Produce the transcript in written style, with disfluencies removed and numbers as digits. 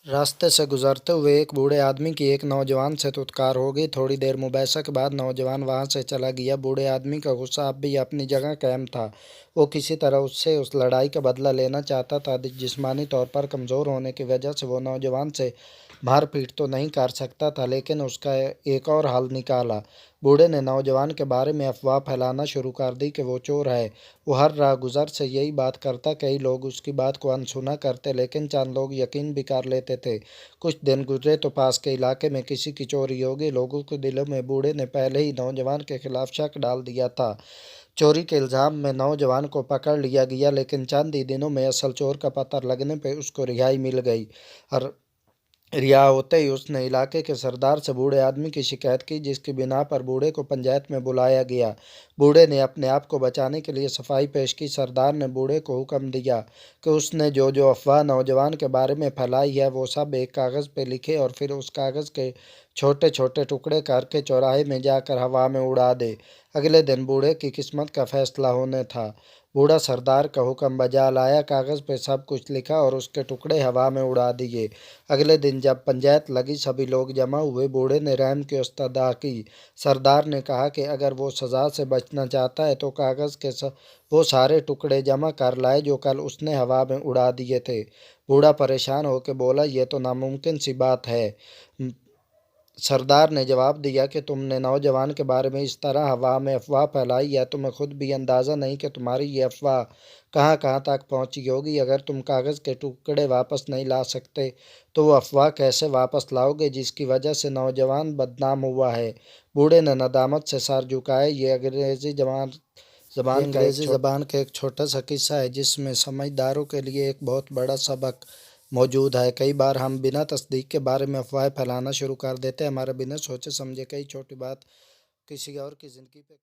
راستے سے گزرتے ہوئے ایک بوڑھے آدمی کی ایک نوجوان سے تطکار ہو گئی۔ تھوڑی دیر مباحثہ کے بعد نوجوان وہاں سے چلا گیا۔ بوڑھے آدمی کا غصہ اب بھی اپنی جگہ قائم تھا۔ وہ کسی طرح اس سے اس لڑائی کا بدلہ لینا چاہتا تھا۔ جسمانی طور پر کمزور ہونے کی وجہ سے وہ نوجوان سے مار پیٹ تو نہیں کر سکتا تھا، لیکن اس کا ایک اور حل نکالا۔ بوڑھے نے نوجوان کے بارے میں افواہ پھیلانا شروع کر دی کہ وہ چور ہے۔ وہ ہر راہ گزر سے یہی بات کرتا۔ کئی لوگ اس کی بات کو انسنا کرتے، لیکن چند لوگ یقین بھی کر لیتے تھے۔ کچھ دن گزرے تو پاس کے علاقے میں کسی کی چوری ہو گئی۔ لوگوں کے دلوں میں بوڑھے نے پہلے ہی نوجوان کے خلاف شک ڈال دیا تھا۔ چوری کے الزام میں نوجوان کو پکڑ لیا گیا، لیکن چند ہی دنوں میں اصل چور کا پتہ لگنے پہ اس کو رہائی مل گئی۔ رہا ہوتے ہی اس نے علاقے کے سردار سے بوڑھے آدمی کی شکایت کی، جس کی بنا پر بوڑھے کو پنچایت میں بلایا گیا۔ بوڑھے نے اپنے آپ کو بچانے کے لیے صفائی پیش کی۔ سردار نے بوڑھے کو حکم دیا کہ اس نے جو افواہ نوجوان کے بارے میں پھیلائی ہے وہ سب ایک کاغذ پہ لکھے اور پھر اس کاغذ کے چھوٹے چھوٹے ٹکڑے کر کے چوراہے میں جا کر ہوا میں اڑا دے۔ اگلے دن بوڑھے کی قسمت کا فیصلہ ہونے تھا۔ بوڑھا سردار کا حکم بجا لایا، کاغذ پہ سب کچھ لکھا اور اس کے ٹکڑے ہوا میں اڑا دیے۔ اگلے دن جب پنچایت لگی، سبھی لوگ جمع ہوئے۔ بوڑھے نے رحم کی استدعا کی۔ سردار نے کہا کہ اگر وہ سزا سے بچنا چاہتا ہے تو کاغذ کے وہ سارے ٹکڑے جمع کر لائے جو کل اس نے ہوا میں اڑا دیے تھے۔ بوڑھا پریشان ہو کے بولا، یہ تو ناممکن سی بات ہے۔ سردار نے جواب دیا کہ تم نے نوجوان کے بارے میں اس طرح ہوا میں افواہ پھیلائی ہے، تمہیں خود بھی اندازہ نہیں کہ تمہاری یہ افواہ کہاں کہاں تک پہنچی ہوگی۔ اگر تم کاغذ کے ٹکڑے واپس نہیں لا سکتے تو وہ افواہ کیسے واپس لاؤ گے جس کی وجہ سے نوجوان بدنام ہوا ہے؟ بوڑھے نے ندامت سے سر جھکائے۔ یہ انگریزی زبان کا ایک چھوٹا سا قصہ ہے جس میں سمجھداروں کے لیے ایک بہت بڑا سبق موجود ہے۔ کئی بار ہم بنا تصدیق کے بارے میں افواہیں پھیلانا شروع کر دیتے ہیں۔ ہمارے بنا سوچے سمجھے کئی چھوٹی بات کسی اور کی زندگی پہ